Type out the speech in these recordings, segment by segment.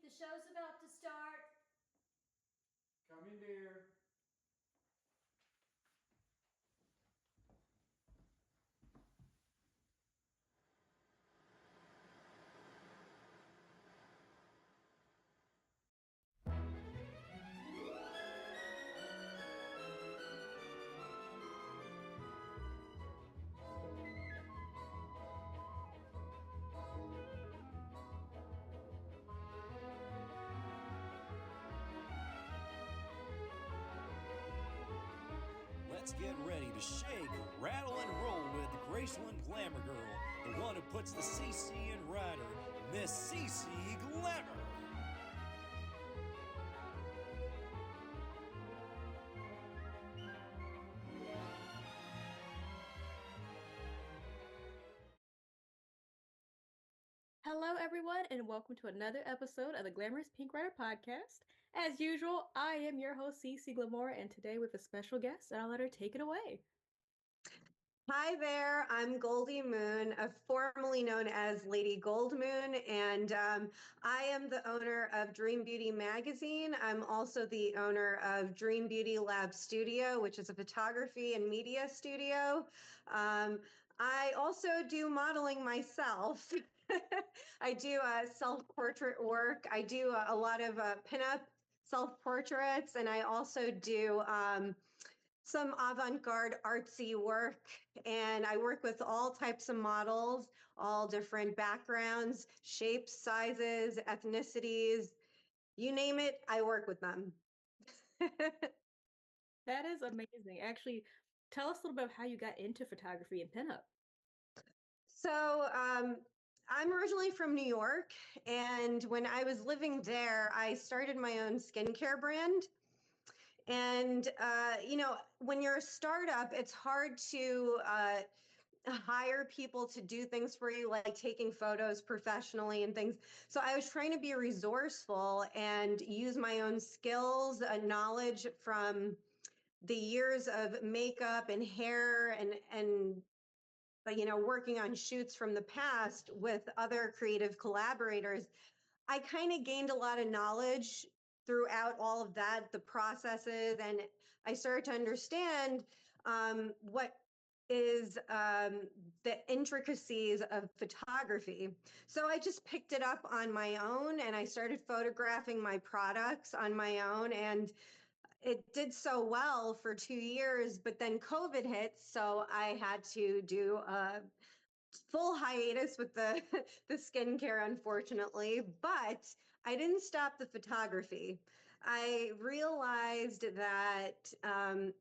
The show's about to start. Come in, dear. Let's get ready to shake, rattle, and roll with the Graceland Glamour Girl, the one who puts the Cece in rider, Miss Cece Glamour. Hello, everyone, and welcome to another episode of the Glamorous Pink Rider podcast. As usual, I am your host, Cece Glamour, and today with a special guest, and I'll let her take it away. Hi there, I'm Goldie Moon, formerly known as Lady Gold Moon, and I am the owner of Dream Beauty Magazine. I'm also the owner of Dream Beauty Lab Studio, which is a photography and media studio. I also do modeling myself. I do self-portrait work. I do a lot of pinup self-portraits, and I also do some avant-garde artsy work, and I work with all types of models, all different backgrounds, shapes, sizes, ethnicities, you name it, I work with them. That is amazing. Actually, tell us a little bit of how you got into photography and pinup. So I'm originally from New York, and when I was living there, I started my own skincare brand. And, when you're a startup, it's hard to hire people to do things for you, like taking photos professionally and things. So I was trying to be resourceful and use my own skills and knowledge from the years of makeup and hair and working on shoots from the past with other creative collaborators. I kind of gained a lot of knowledge throughout all of that, the processes, and I started to understand what is the intricacies of photography. So I just picked it up on my own and I started photographing my products on my own. And it did so well for 2 years, but then COVID hit. So I had to do a full hiatus with the the skincare, unfortunately, but I didn't stop the photography. I realized that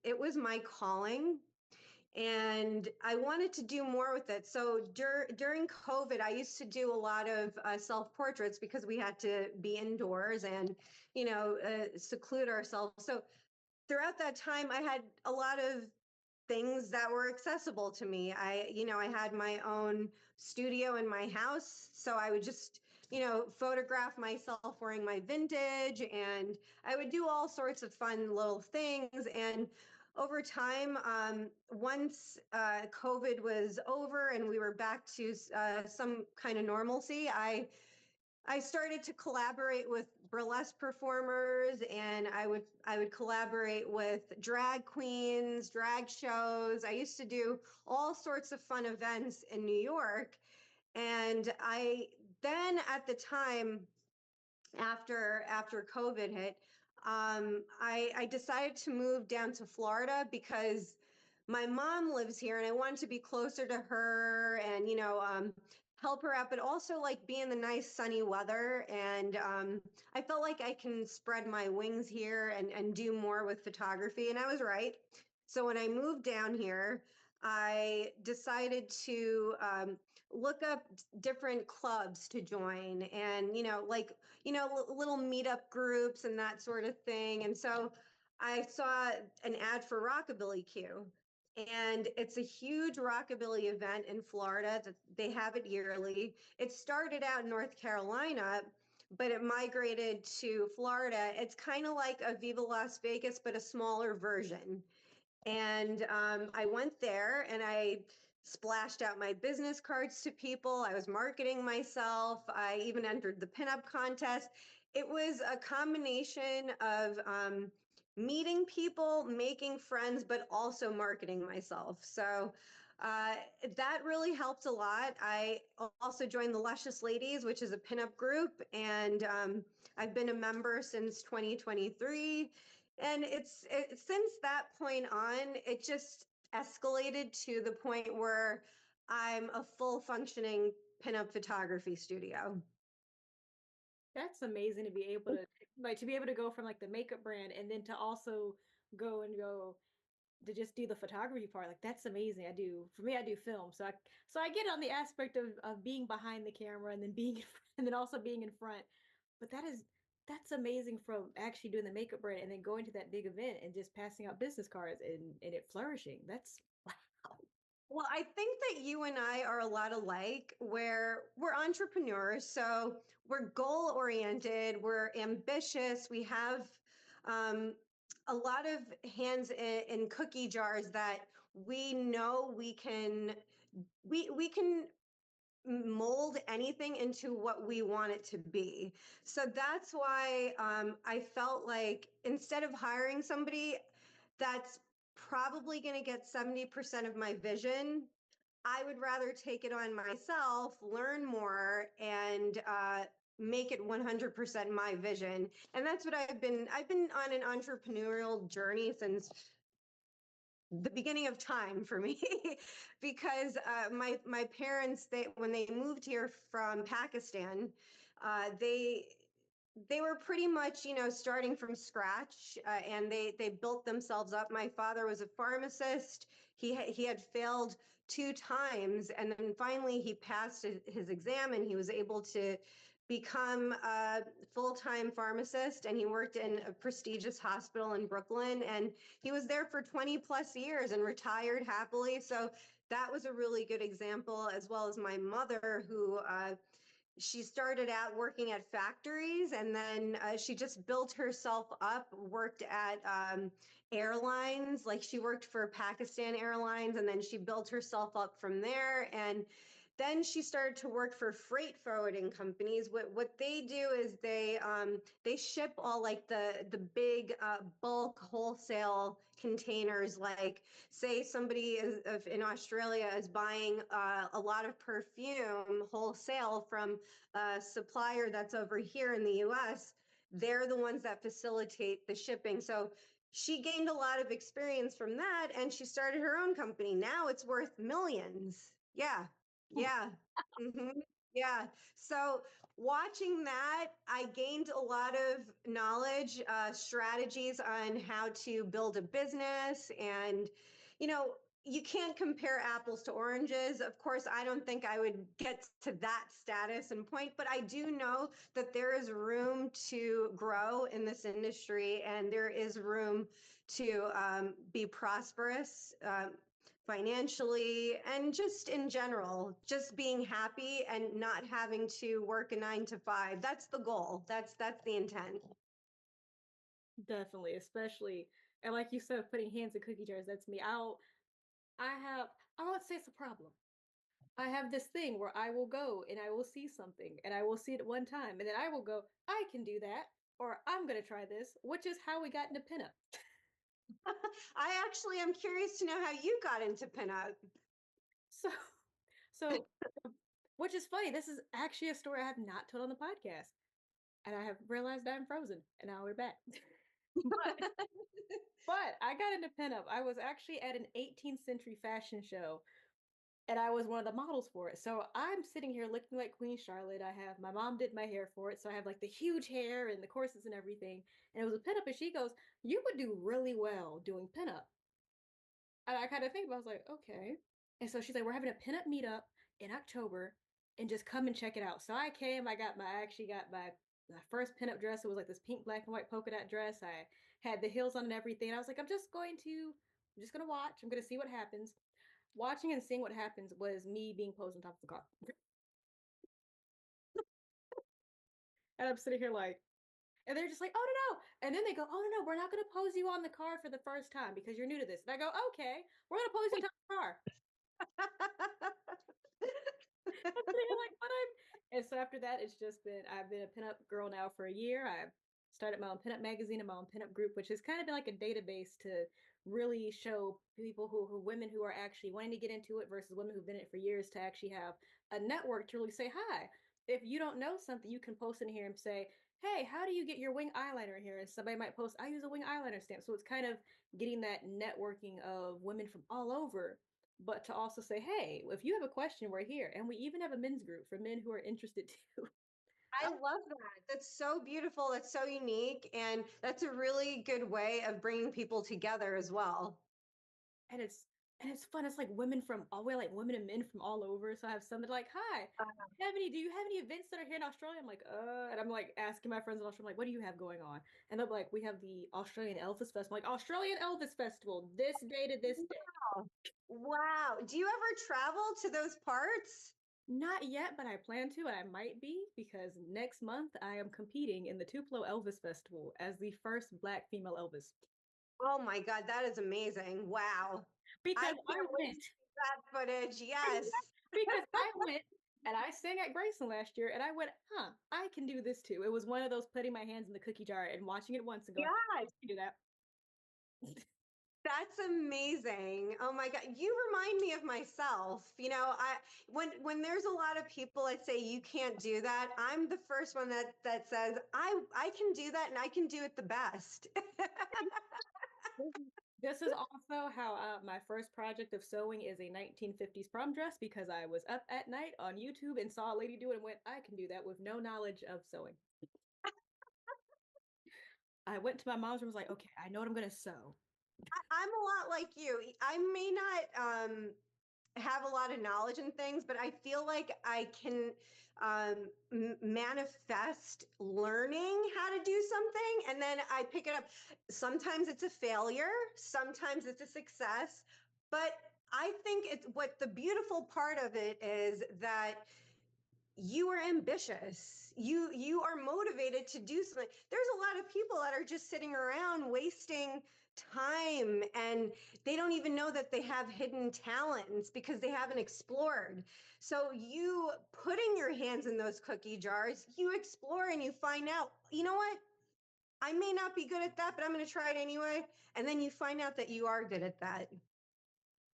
it was my calling and I wanted to do more with it. So during COVID, I used to do a lot of self portraits because we had to be indoors and, seclude ourselves. So throughout that time, I had a lot of things that were accessible to me. I had my own studio in my house, so I would just, photograph myself wearing my vintage, and I would do all sorts of fun little things. And over time, once COVID was over and we were back to some kind of normalcy, I started to collaborate with burlesque performers, and I would collaborate with drag queens, drag shows. I used to do all sorts of fun events in New York. And I then at the time after COVID hit, I decided to move down to Florida because my mom lives here and I wanted to be closer to her and, help her out, but also like be in the nice sunny weather. And I felt like I can spread my wings here and do more with photography. And I was right. So when I moved down here, I decided to look up different clubs to join and, little meetup groups and that sort of thing. And so I saw an ad for Rockabilly Q. And it's a huge rockabilly event in Florida that they have it yearly. It started out in North Carolina, but it migrated to Florida. It's kind of like a Viva Las Vegas, but a smaller version. And I went there and I splashed out my business cards to people. I was marketing myself. I even entered the pinup contest. It was a combination of meeting people, making friends, but also marketing myself. So uh, that really helped a lot. I also joined the Luscious Ladies, which is a pinup group, and I've been a member since 2023. And since that point on, it just escalated to the point where I'm a full functioning pinup photography studio. That's amazing to be able to go from like the makeup brand and then to also go to just do the photography part. Like that's amazing. For me, I do film. So I get on the aspect of being behind the camera and then being and then also being in front. But that's amazing from actually doing the makeup brand and then going to that big event and just passing out business cards and it flourishing. That's wow. Well, I think that you and I are a lot alike, where we're entrepreneurs. So we're goal oriented, we're ambitious, we have a lot of hands in cookie jars that we know we can mold anything into what we want it to be. So that's why I felt like instead of hiring somebody that's probably going to get 70% of my vision, I would rather take it on myself, learn more, and make it 100% my vision. And that's what I've been on an entrepreneurial journey since the beginning of time for me because my parents, they when they moved here from Pakistan, they were pretty much, starting from scratch, and they built themselves up. My father was a pharmacist. He had failed 2 times, and then finally he passed his exam, and he was able to become a full-time pharmacist, and he worked in a prestigious hospital in Brooklyn, and he was there for 20 plus years and retired happily. So that was a really good example, as well as my mother, who she started out working at factories, and then she just built herself up, worked at airlines. Like she worked for Pakistan Airlines, and then she built herself up from there. And then she started to work for freight forwarding companies. What they do is they ship all like the big bulk wholesale containers. Like say somebody in Australia is buying a lot of perfume wholesale from a supplier that's over here in the US. They're the ones that facilitate the shipping. So she gained a lot of experience from that, and she started her own company. Now it's worth millions. Yeah. Yeah. hmm Yeah. So watching that, I gained a lot of knowledge, strategies on how to build a business. And, you know, you can't compare apples to oranges. Of course, I don't think I would get to that status and point, but I do know that there is room to grow in this industry, and there is room to be prosperous. Financially and just in general, just being happy and not having to work a 9 to 5. That's the goal. That's the intent. Definitely, especially and like you said, putting hands in cookie jars, that's me. I have I won't say it's a problem. I have this thing where I will go and I will see something and I will see it one time and then I will go, I can do that, or I'm gonna try this, which is how we got into pinup. I actually am curious to know how you got into pinup. So so which is funny, this is actually a story I have not told on the podcast. And I have realized I'm frozen and now we're back. but but I got into pinup. I was actually at an 18th century fashion show and I was one of the models for it. So I'm sitting here looking like Queen Charlotte. I have my mom did my hair for it, so I have like the huge hair and the corsets and everything. And it was a pinup, and she goes, "You would do really well doing pinup." And I kind of think about, it, I was like, okay. And so she's like, "We're having a pinup meetup in October, and just come and check it out." So I came. I actually got my first pinup dress. It was like this pink, black, and white polka dot dress. I had the heels on and everything. And I was like, I'm just gonna watch. I'm gonna see what happens. Watching and seeing what happens was me being posed on top of the car. And I'm sitting here like, and they're just like, oh no, no. And then they go, oh no, no, we're not going to pose you on the car for the first time because you're new to this. And I go, okay, we're going to pose you on top of the car. I'm sitting here like, but I'm, And so after that, it's just been I've been a pinup girl now for a year. I've started my own pinup magazine and my own pinup group, which has kind of been like a database to really show people who women who are actually wanting to get into it versus women who've been in it for years to actually have a network to really say hi. If you don't know something, you can post in here and say, "Hey, how do you get your wing eyeliner here?" And somebody might post, "I use a wing eyeliner stamp." So it's kind of getting that networking of women from all over, but to also say, hey, if you have a question, we're here. And we even have a men's group for men who are interested too. I love that. That's so beautiful. That's so unique. And that's a really good way of bringing people together as well. and it's and it's fun. It's like women from all the way, like women and men from all over. So I have some that are like, hi, do you have any events that are here in Australia? I'm like, and I'm like asking my friends in Australia, I'm like, what do you have going on? And they're like, we have the Australian Elvis Festival. I'm like, Australian Elvis Festival, this day to this day. Wow. Wow. Do you ever travel to those parts? Not yet, but I plan to, and I might be because next month I am competing in the Tupelo Elvis Festival as the first Black female Elvis. Oh my God, that is amazing. Wow. I Because I can't wait to went, see that footage. Yes. because I went and I sang at Grayson last year, and I went, huh, I can do this too. It was one of those putting my hands in the cookie jar and watching it once and going, I Yes. can do that. That's amazing. Oh my God. You remind me of myself. When there's a lot of people that say you can't do that, I'm the first one that says I can do that and I can do it the best. This is also how my first project of sewing is a 1950s prom dress because I was up at night on YouTube and saw a lady do it and went, I can do that with no knowledge of sewing. I went to my mom's room and was like, okay, I know what I'm going to sew. I'm a lot like you. I may not have a lot of knowledge in things, but I feel like I can manifest learning how to do something and then I pick it up. Sometimes it's a failure, sometimes it's a success, but I think it's what the beautiful part of it is that you are ambitious. You are motivated to do something. There's a lot of people that are just sitting around wasting time and they don't even know that they have hidden talents because they haven't explored. So you putting your hands in those cookie jars, you explore and you find out, you know what? I may not be good at that, but I'm going to try it anyway. And then you find out that you are good at that.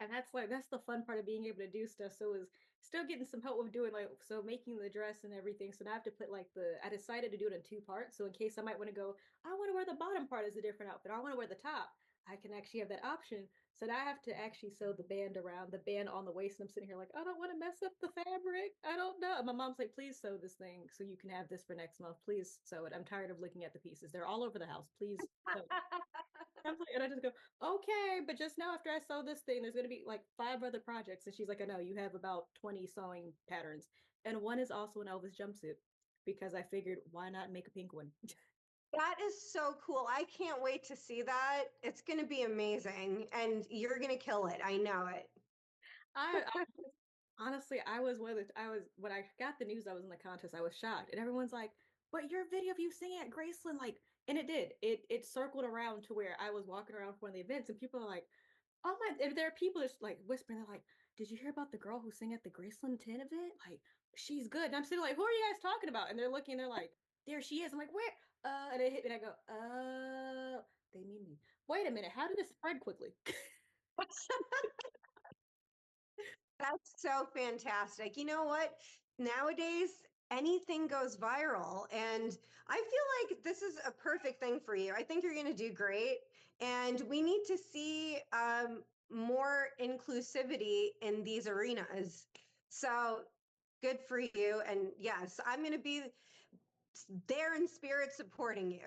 And that's the fun part of being able to do stuff. So is still getting some help with doing like so making the dress and everything. So now I have to put like I decided to do it in two parts. So in case I might want to go, I want to wear the bottom part as a different outfit. I want to wear the top. I can actually have that option. So now I have to actually sew the band around the band on the waist. And I'm sitting here like, I don't want to mess up the fabric. I don't know. And my mom's like, please sew this thing so you can have this for next month. Please sew it. I'm tired of looking at the pieces. They're all over the house. Please sew it. And I just go, okay, but just know after I sew this thing, there's going to be like 5 other projects. And she's like, I know you have about 20 sewing patterns. And one is also an Elvis jumpsuit because I figured why not make a pink one? That is so cool. I can't wait to see that. It's going to be amazing and you're going to kill it. I know it. I honestly, I was one of the, I was, when I got the news I was in the contest, I was shocked. And everyone's like, but your video of you singing at Graceland, like, and it did. It circled around to where I was walking around for one of the events and people are like, oh my, and there are people just like whispering, they're like, did you hear about the girl who sang at the Graceland 10 event? Like, she's good. And I'm sitting like, who are you guys talking about? And they're looking, they're like, there she is. I'm like, where? And it hit me and I go, they mean me. Wait a minute, how did this spread quickly? That's so fantastic. You know what? Nowadays, anything goes viral. And I feel like this is a perfect thing for you. I think you're going to do great. And we need to see more inclusivity in these arenas. So good for you. And yes, I'm going to be there in spirit supporting you.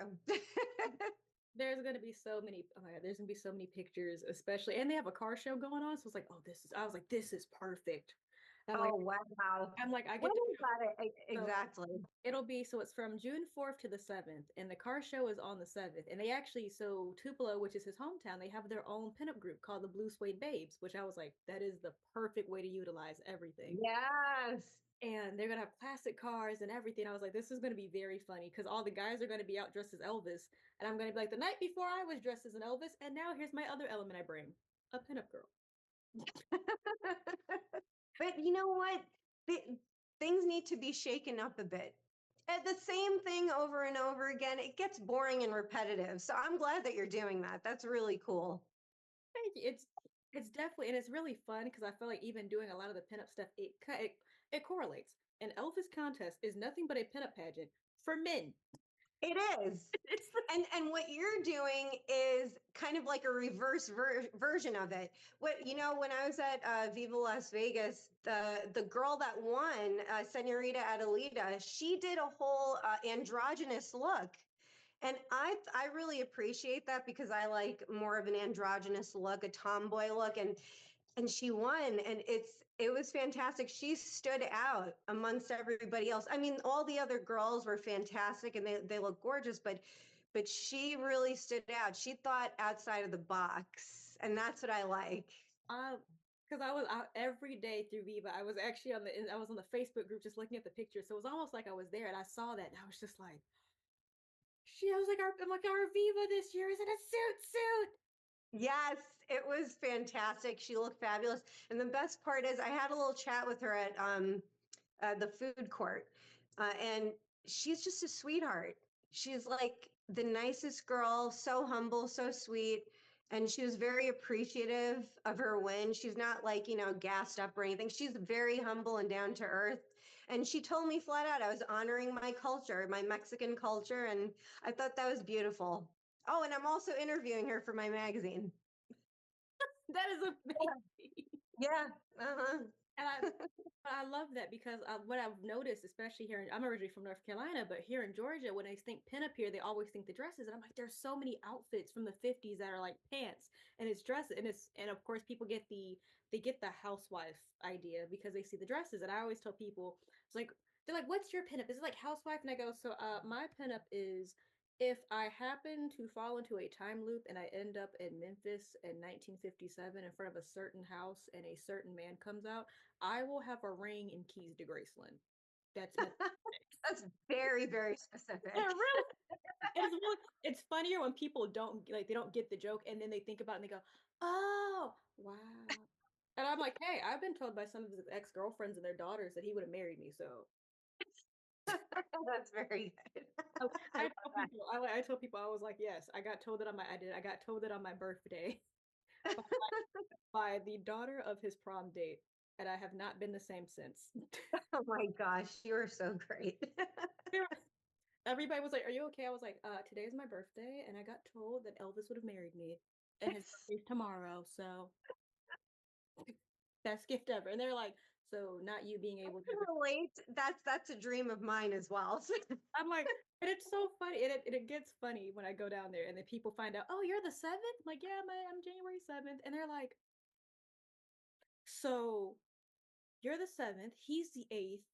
There's gonna be so many, oh my god, there's gonna be so many pictures, especially, and they have a car show going on. So it's like, oh, I was like, this is perfect. And Oh, wow. I When get to is that so exactly? it'll be so it's from June 4th to the 7th, and the car show is on the 7th. And they actually, so Tupelo, which is his hometown, they have their own pinup group called the Blue Suede Babes, which I was like, that is the perfect way to utilize everything. Yes. And they're gonna have classic cars and everything. I was like, this is gonna be very funny because all the guys are gonna be out dressed as Elvis, and I'm gonna be like, the night before I was dressed as an Elvis, and now here's my other element I bring, a pinup girl. But you know what? things need to be shaken up a bit. And the same thing over and over again, it gets boring and repetitive. So I'm glad that you're doing that. That's really cool. Thank you. It's definitely, and it's really fun because I feel like even doing a lot of the pinup stuff, it correlates. An Elvis contest is nothing but a pinup pageant for men. It is. It's And what you're doing is kind of like a reverse version of it. What when I was at Viva Las Vegas, the girl that won, Senorita Adelita, she did a whole androgynous look, and I really appreciate that because I like more of an androgynous look, a tomboy look, and she won, and it was fantastic. She stood out amongst everybody else. I mean, all the other girls were fantastic and they look gorgeous, but she really stood out. She thought outside of the box, and that's what I like. because I was out every day through Viva. I was on the Facebook group just looking at the pictures, so it was almost like I was there, and I saw that, and I was just like, I was like, our Viva this year is in a suit. Yes, it was fantastic. She looked fabulous. And the best part is I had a little chat with her at the food court. And she's just a sweetheart. She's like the nicest girl, so humble, so sweet. And she was very appreciative of her win. She's not like, gassed up or anything. She's very humble and down to earth. And she told me flat out I was honoring my culture, my Mexican culture. And I thought that was beautiful. Oh, and I'm also interviewing her for my magazine. That is amazing. Yeah. Uh-huh. And I love that because what I've noticed, especially here, I'm originally from North Carolina, but here in Georgia, when they think pinup here, they always think the dresses, and I'm like, there's so many outfits from the '50s that are like pants, and it's dresses, and of course people get the housewife idea because they see the dresses, and I always tell people, it's like they're like, what's your pinup? Is it like housewife? And I go, so my pinup is if I happen to fall into a time loop and I end up in Memphis in 1957 in front of a certain house and a certain man comes out, I will have a ring and keys to Graceland. That's my That's very, very specific. yeah, really. It's funnier when people don't like they don't get the joke and then they think about it and they go, "Oh, wow." And I'm like, "Hey, I've been told by some of his ex-girlfriends and their daughters that he would have married me." So That's very good. oh, I tell people I was like, "Yes, I got told that I got told that on my birthday by, by the daughter of his prom date, and I have not been the same since." Oh my gosh, you're so great. Everybody was like, "Are you okay?" I was like, today is my birthday, and I got told that Elvis would have married me, and his birthday's tomorrow, so best gift ever." And they're like, "So not you being able to." Relate. That's a dream of mine as well. I'm like, and it's so funny, and it gets funny when I go down there, and then people find out, "Oh, you're the 7th?" I'm like, "Yeah, I'm January 7th," and they're like, "So you're the 7th, he's the 8th,"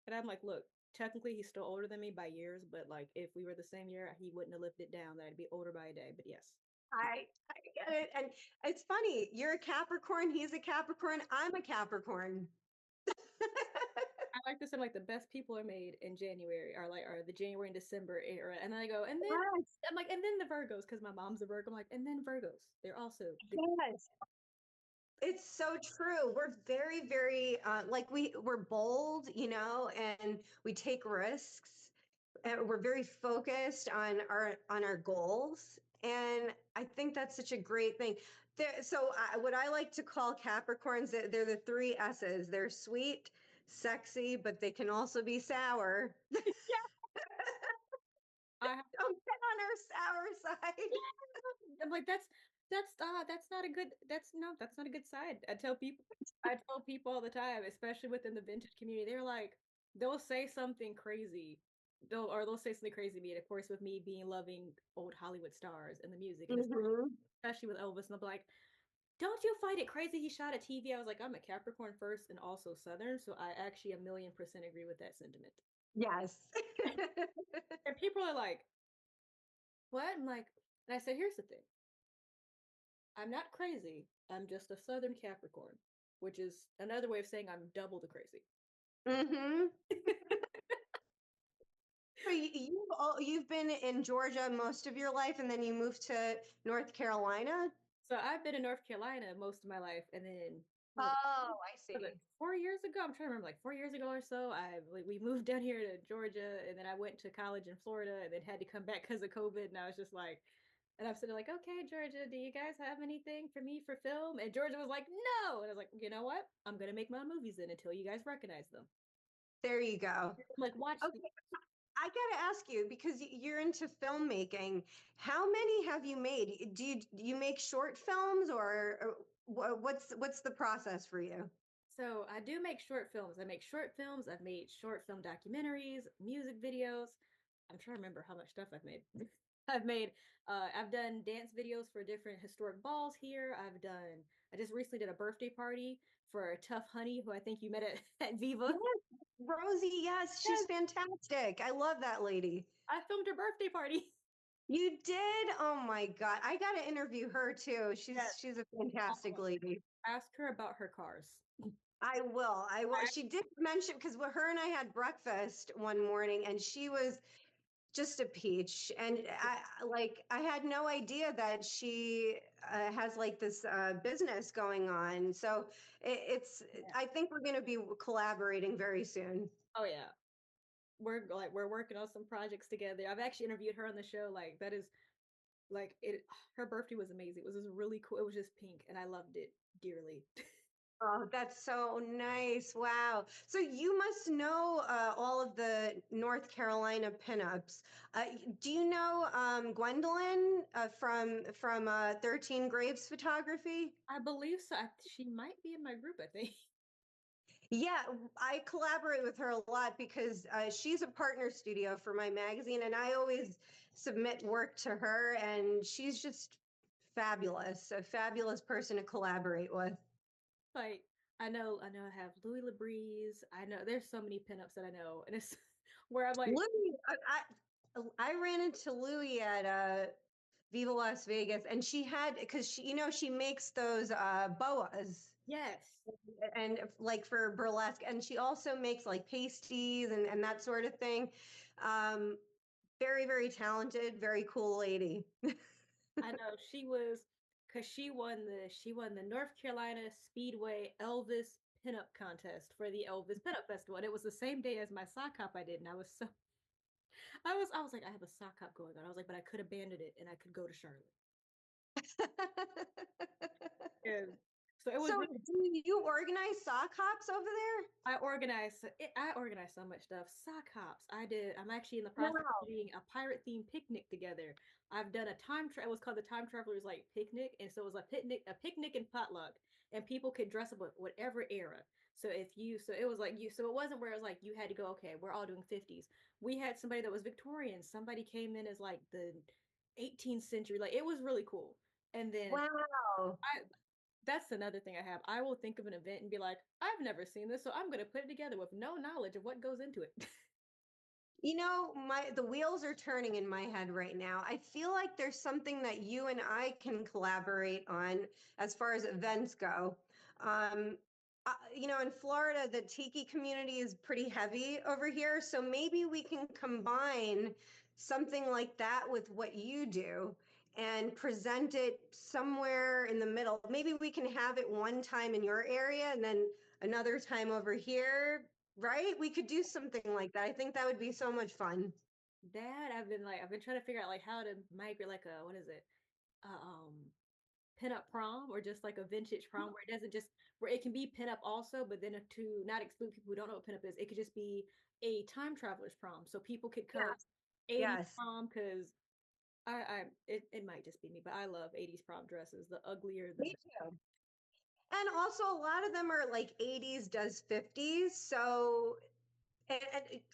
and I'm like, "Look." Technically, he's still older than me by years, but like if we were the same year, he wouldn't have lived it down. That I'd be older by a day. But yes, I get it. And it's funny, you're a Capricorn, he's a Capricorn, I'm a Capricorn. I like to say like the best people are made in January are the January and December era. And then I go, and then Yes, I'm like, and then the Virgos, because my mom's a Virgo. I'm like, and then Virgos. They're also yes. It's so true. We're very, very like we're bold, and we take risks. And we're very focused on our goals, and I think that's such a great thing. So what I like to call Capricorns, they're the three S's. They're sweet, sexy, but they can also be sour. I have, Don't get on our sour side. I'm like that's not a good that's not a good side. I tell people all the time, especially within the vintage community, they're like they'll say something crazy. They'll say something crazy to me. And of course with me being loving old Hollywood stars and the music and Mhm. especially with Elvis, and they'll be like, don't you find it crazy he shot at TV? I was like, I'm a Capricorn first and also Southern, so I actually a million percent agree with that sentiment. Yes. And people are like, what? I'm like, and I said, here's the thing. I'm not crazy. I'm just a Southern Capricorn, which is another way of saying I'm double the crazy. Mhm. So you've been in Georgia most of your life, and then you moved to North Carolina. So I've been in North Carolina most of my life, and then was Oh, I was see. it 4 years ago? I'm trying to remember, like 4 years ago or so. We moved down here to Georgia, and then I went to college in Florida, and then had to come back because of COVID. And I was just like, and I'm sitting like, okay, Georgia, do you guys have anything for me for film? And Georgia was like, no. And I was like, you know what? I'm gonna make my own movies then until you guys recognize them. There you go. I'm like, watch. Okay, I gotta ask you because you're into filmmaking. How many have you made? Do you make short films or what's the process for you? So I do make short films. I make short films. I've made short film documentaries, music videos. I'm trying to remember how much stuff I've made. I've made I've done dance videos for different historic balls here. I just recently did a birthday party for Tough Honey, who I think you met at Viva. Yes, Rosie, yes, she's Yes, fantastic. I love that lady. I filmed her birthday party. You did? Oh my God. I got to interview her too. She's Yes. she's a fantastic lady. Ask her about her cars. I will. I will. She did mention because her and I had breakfast one morning and she was just a peach. And I had no idea that she has like this business going on. So it's, Yeah. I think we're going to be collaborating very soon. Oh yeah. We're working on some projects together. I've actually interviewed her on the show. Like that is like it her birthday was amazing. It was just really cool. It was just pink and I loved it dearly. Oh, that's so nice. Wow. So you must know all of the North Carolina pinups. Do you know Gwendolyn from 13 Graves Photography? I believe so. She might be in my group, I think. Yeah, I collaborate with her a lot because she's a partner studio for my magazine, and I always submit work to her, and she's just fabulous, a fabulous person to collaborate with. Like I know I have Louis Labreeze. I know there's so many pinups that I know. And it's where I'm like, Louis, I ran into Louis at Viva Las Vegas, and she had because she makes those boas yes. and like for burlesque, and she also makes like pasties and that sort of thing. Um, very very talented, very cool lady. I know she was because she won the North Carolina Speedway Elvis pinup contest for the Elvis Pinup Festival. And it was the same day as my sock hop I did. And I was like, I have a sock hop going on. I was like, but I could abandon it and I could go to Charlotte. And so it was So, really do you organize sock hops over there? I organized so much stuff. Sock hops. I'm actually in the process of Wow. doing a pirate themed picnic together. I've done a it was called the Time Travelers like picnic, and so it was a picnic and potluck, and people could dress up with whatever era. So it was like so it wasn't where it was like you had to go, okay, we're all doing 50s. We had somebody that was Victorian. Somebody came in as like the 18th century. Like it was really cool. And then Wow. I that's another thing I have. I will think of an event and be like, I've never seen this, so I'm going to put it together with no knowledge of what goes into it. The wheels are turning in my head right now. I feel like there's something that you and I can collaborate on as far as events go. Um, in Florida, the tiki community is pretty heavy over here, so maybe we can combine something like that with what you do and present it somewhere in the middle. Maybe we can have it one time in your area and then another time over here, right? We could do something like that. I think that would be so much fun. I've been trying to figure out like how to migrate like a what is it? Pinup prom or just like a vintage prom where it doesn't just where it can be pinup also, but then to not exclude people who don't know what pinup is, it could just be a time traveler's prom. So people could come Yes. 80s Yes. prom because it might just be me, but I love 80s prom dresses. The uglier the Me too. And also, a lot of them are like 80s does 50s. So,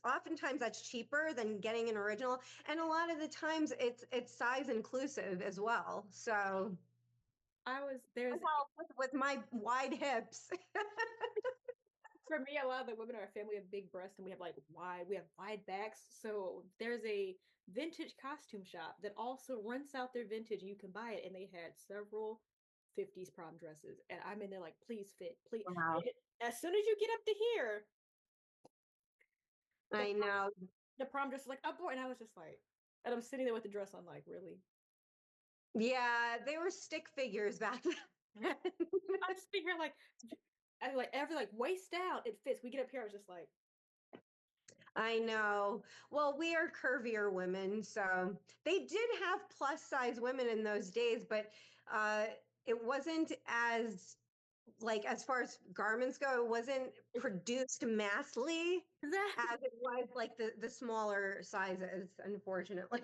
oftentimes that's cheaper than getting an original. And a lot of the times it's size inclusive as well. So, I was there's well, with my wide hips. for me, a lot of the women in our family have big breasts and we have wide backs. So there's a vintage costume shop that also rents out their vintage and you can buy it. And they had several 50s prom dresses. And I'm in there like, please fit, please. Wow. As soon as you get up to here, the I know. the prom dress is like up and I was just like, and I'm sitting there with the dress on, like, really? Yeah, they were stick figures back then. I'm sitting here like, I like every like waist down, it fits. We get up here, I was just like, I know. Well, we are curvier women, so they did have plus size women in those days, but uh, it wasn't as like as far as garments go, it wasn't produced massively exactly. as it was like the smaller sizes, unfortunately.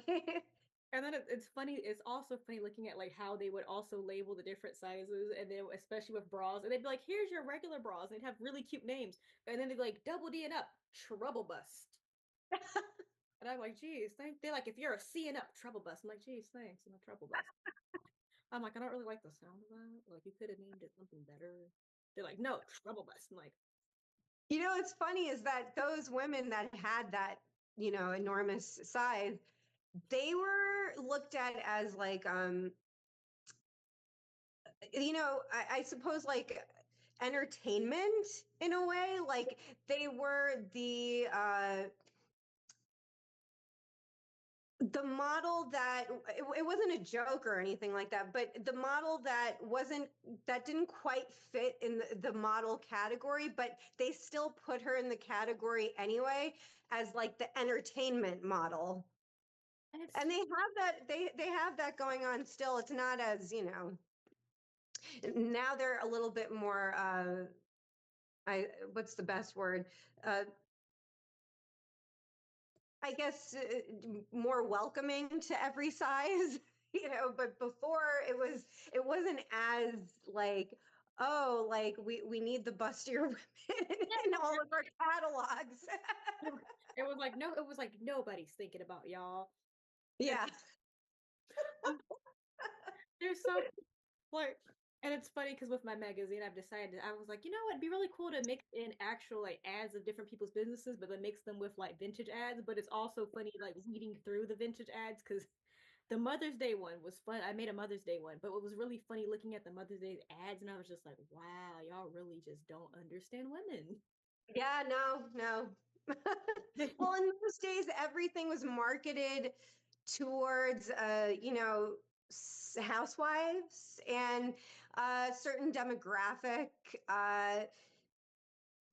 And then it's funny. It's also funny looking at like how they would also label the different sizes, and then especially with bras, and they'd be like, "Here's your regular bras," and they'd have really cute names, and then they'd be like, "Double D and up, trouble bust," and I'm like, "Geez, thank." They're like, "If you're a C and up, trouble bust," I'm like, "Geez, thanks," I'm a trouble bust. I'm like, I don't really like the sound of that. Like, you could have named it something better. They're like, "No, trouble bust." I'm like, You know, what's funny is that those women that had that, you know, enormous size, they were looked at as like you know, I suppose like entertainment in a way. Like they were the model that it wasn't a joke or anything like that, but the model that didn't quite fit in the model category, but they still put her in the category anyway as like the entertainment model. and it's And they have that going on still. It's not as, you know, now they're a little bit more I what's the best word? Uh, I guess more welcoming to every size, you know. But before it wasn't as like, oh, like we need the bustier women in all of our catalogs. it was like no, it was like nobody's thinking about y'all. And Yeah. they're so like, and it's funny because with my magazine, I've decided I was like, you know what, it'd be really cool to mix in actual like ads of different people's businesses, but then mix them with like vintage ads. But it's also funny like weeding through the vintage ads because the Mother's Day one was fun. I made a Mother's Day one, but it was really funny looking at the Mother's Day ads, and I was just like, wow, y'all really just don't understand women. Yeah, no, no. Well, in those days, everything was marketed towards, you know, housewives and a certain demographic.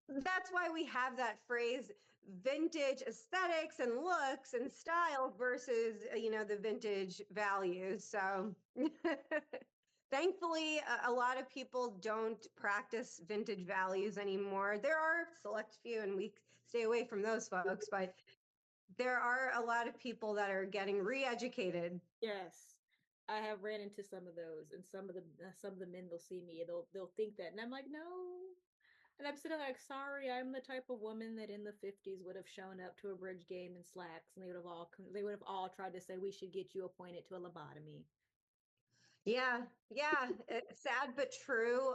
That's why we have that phrase vintage aesthetics and looks and style versus, you know, the vintage values. So thankfully, a lot of people don't practice vintage values anymore. There are select few, and we stay away from those folks, but there are a lot of people that are getting re-educated. Yes, I have ran into some of those, and some of the men they'll see me, they'll think that, and I'm like, no. And I'm sitting like, sorry, I'm the type of woman that in the 50s would have shown up to a bridge game in slacks, and they would have all tried to say we should get you appointed to a lobotomy. Yeah, yeah, sad but true.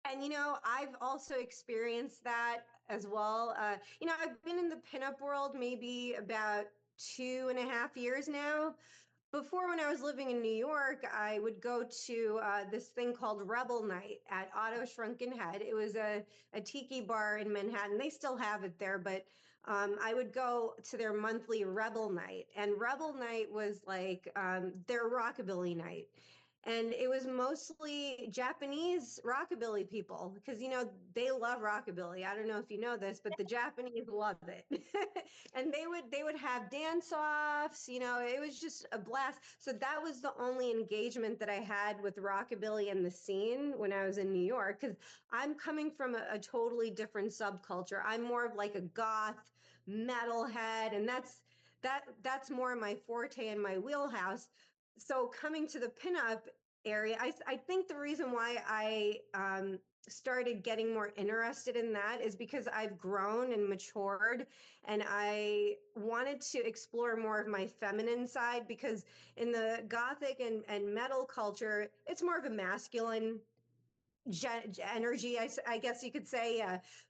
And you know, I've also experienced that as well. You know, I've been in the pinup world maybe about 2.5 years now. Before, when I was living in New York, I would go to this thing called Rebel Night at Otto Shrunken Head. It was a tiki bar in Manhattan. They still have it there, but I would go to their monthly Rebel Night. And Rebel Night was like their rockabilly night. And it was mostly Japanese rockabilly people because, you know, they love rockabilly. I don't know if you know this, but the Japanese love it. And they would have dance offs, you know, it was just a blast. So that was the only engagement that I had with rockabilly and the scene when I was in New York because I'm coming from a totally different subculture. I'm more of like a goth metalhead, and that's more my forte and my wheelhouse. So coming to the pinup area, I think the reason why I started getting more interested in that is because I've grown and matured, and I wanted to explore more of my feminine side because in the gothic and metal culture, it's more of a masculine energy, I guess you could say.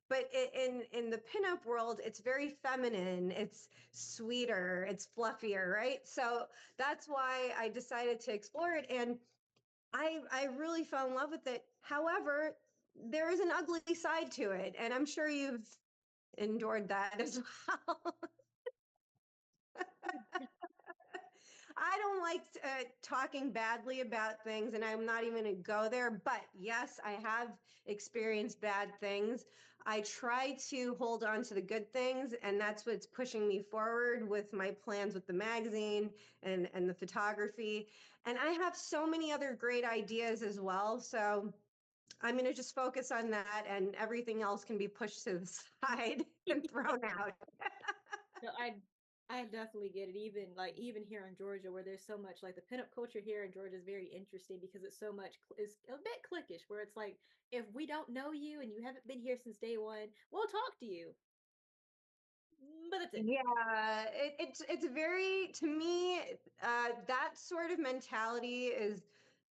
But in the pinup world, it's very feminine, it's sweeter, it's fluffier, right? So that's why I decided to explore it, and I really fell in love with it. However, there is an ugly side to it, and I'm sure you've endured that as well. I don't like talking badly about things, and I'm not even going to go there. But yes, I have experienced bad things. I try to hold on to the good things, and that's what's pushing me forward with my plans with the magazine and the photography. And I have so many other great ideas as well. So I'm going to just focus on that, and everything else can be pushed to the side and thrown out. No, I definitely get it. Even here in Georgia, where there's so much like the pinup culture here in Georgia is very interesting because it's so much is a bit cliquish. Where it's like if we don't know you and you haven't been here since day one, we'll talk to you, but that's it. Yeah, it's very, to me, that sort of mentality is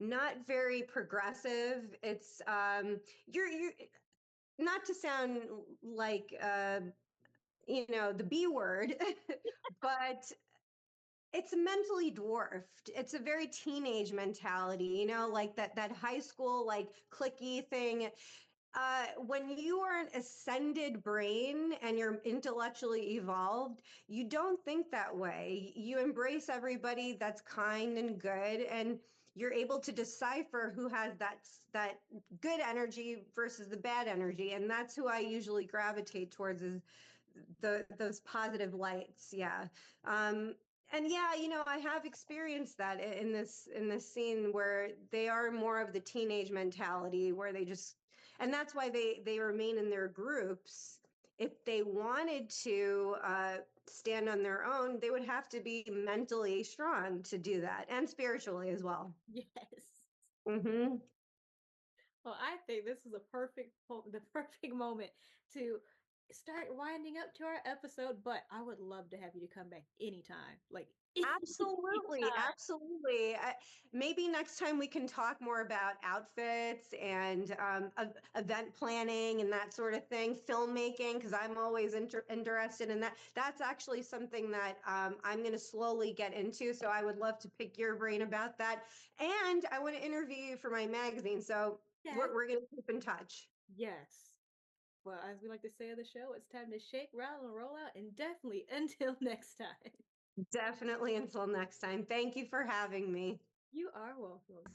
not very progressive. It's you're not to sound like the B word, but it's mentally dwarfed. It's a very teenage mentality, like that high school like clicky thing. When you are an ascended brain and you're intellectually evolved, you don't think that way. You embrace everybody that's kind and good, and you're able to decipher who has that good energy versus the bad energy, and that's who I usually gravitate towards is those positive lights. Yeah. Um, and yeah, I have experienced that in this scene where they are more of the teenage mentality where they just, and that's why they remain in their groups. If they wanted to stand on their own, they would have to be mentally strong to do that, and spiritually as well. Yes. Hmm. Well, I think this is the perfect moment to start winding up to our episode. But I would love to have you to come back anytime, like Absolutely, anytime. absolutely. Maybe next time we can talk more about outfits and event planning and that sort of thing, filmmaking, because I'm always interested in that. That's actually something that I'm going to slowly get into. So I would love to pick your brain about that. And I want to interview you for my magazine. So Yes, we're going to keep in touch. yes. Well, as we like to say on the show, it's time to shake, rattle, and roll out, and definitely until next time. Definitely until next time. Thank you for having me. You are welcome.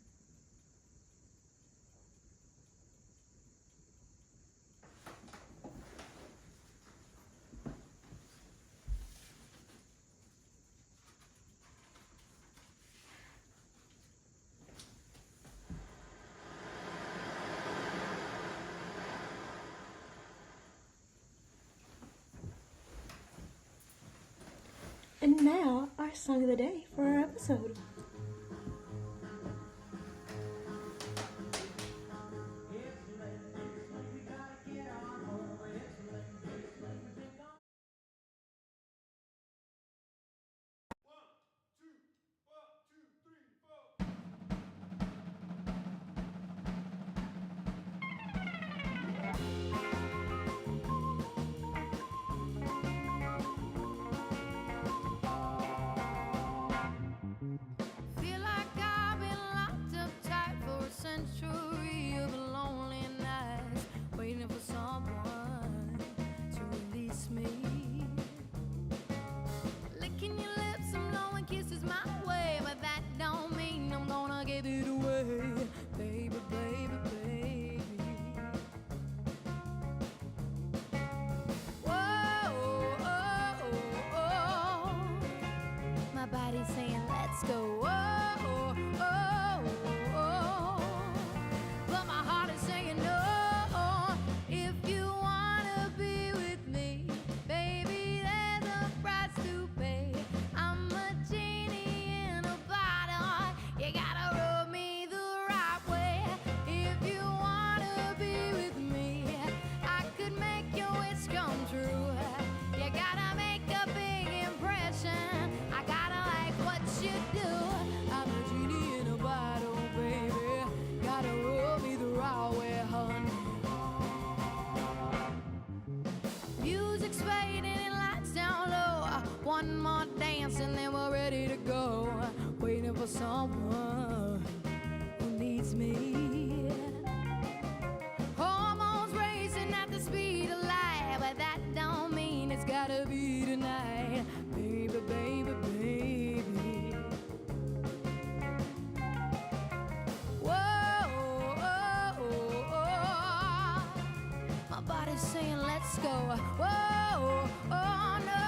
And now, our song of the day for our episode. Feel like I've been locked up tight for a century of lonely nights, waiting for someone to release me. Licking your lips, I'm blowing kisses my way, but that don't mean I'm gonna give it away, baby, baby, baby. Whoa, oh, oh, oh. My body's saying let's go. Oh, oh, oh. But my heart is saying no. If you wanna be with me, baby, there's a price to pay. I'm a genie in a bottle. You gotta rub me the right way. If you wanna be with me, I could make your wish come true. You gotta make a big impression. I gotta like what you do. I'm a genie in a bottle, baby. Gotta rub me the right way, honey. Music's fading and lights down low. One more dance and then we're ready to go. Waiting for someone who needs me. Hormones racing at the speed of light, but that don't mean it's gotta be tonight, baby, baby, baby. body's saying let's go. Whoa, oh no.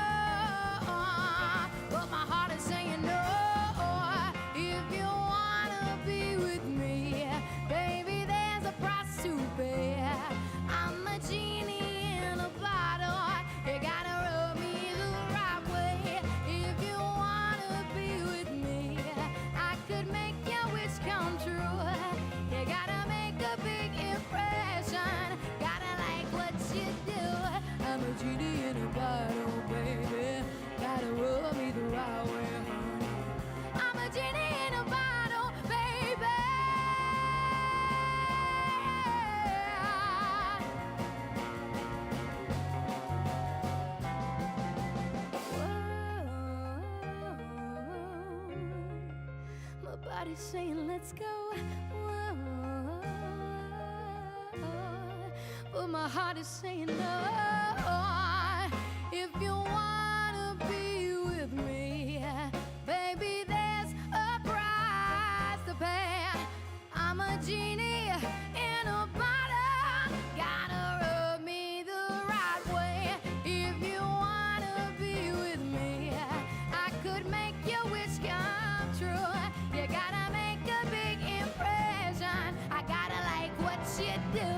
But my heart is saying no. If you wanna be with me, baby, there's a price to pay. I'm a genie in a bottle. You gotta rub me the right way. If you wanna be with me, I could make your wish come true. You gotta make a big impression. Gotta like what you do. I'm a genie in a bottle, baby. Gotta rub me the right way, honey. I'm a genie in a bottle, baby. Whoa, my body's saying let's go. Whoa, but my heart is saying no. If you wanna be with me, baby, there's a price to pay. I'm a genie in a bottle. Gotta rub me the right way. If you wanna be with me, I could make your wish come true. You gotta make a big impression. I gotta like what you do.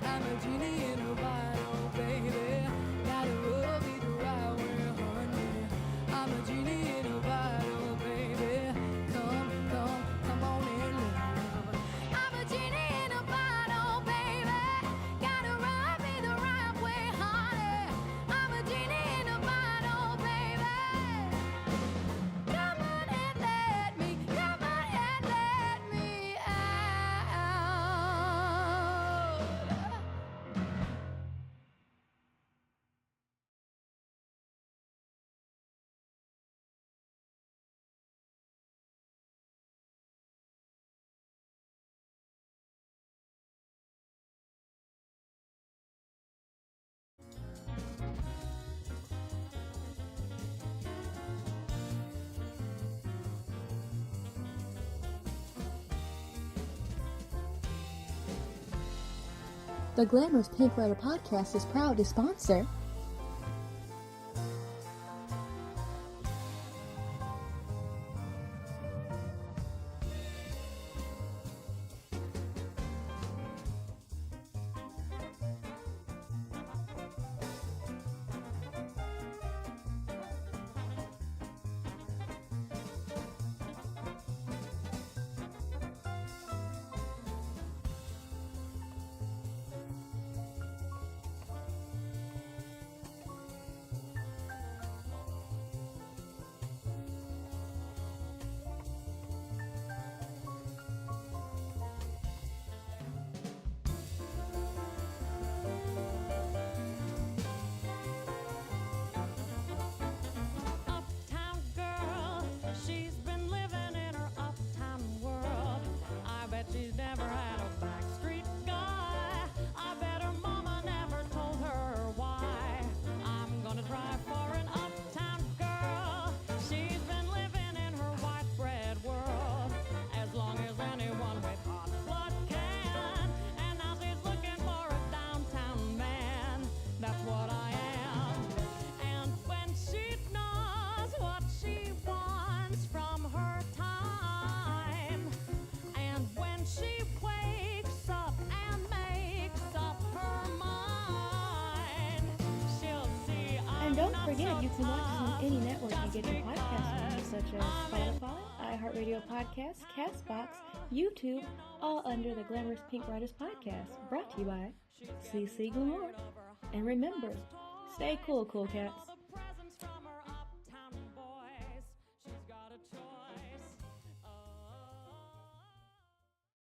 I'm a genie in a bottle, baby. Gotta rub me the right way, honey. I'm a genie in a bottle, baby. Come on in, love. I'm a genie in a bottle, baby. Gotta rub me the right way, honey. I'm a genie in a bottle, baby. Come on and let me out. The Glamour's Pink Rider podcast is proud to sponsor Uptown girl, she's been living in her uptown world. I bet she's never had a backstreet guy. I bet her mama never told her why. I'm gonna try for an uptown girl. She's been living in her white bread world as long as anyone with hot blood can. And now she's looking for a downtown man. That's what I am. And when she knows what she wants from her time, and when she wakes up and makes up her mind, she'll see I'm And don't not forget, so you can watch us on tough any network you get your just podcasts from, such as I'm in Spotify, iHeartRadio Podcasts, Castbox, YouTube, all under the Glamour's Pink Riders podcast, brought to you by Cece Glamour. And remember, stay cool, cool cats.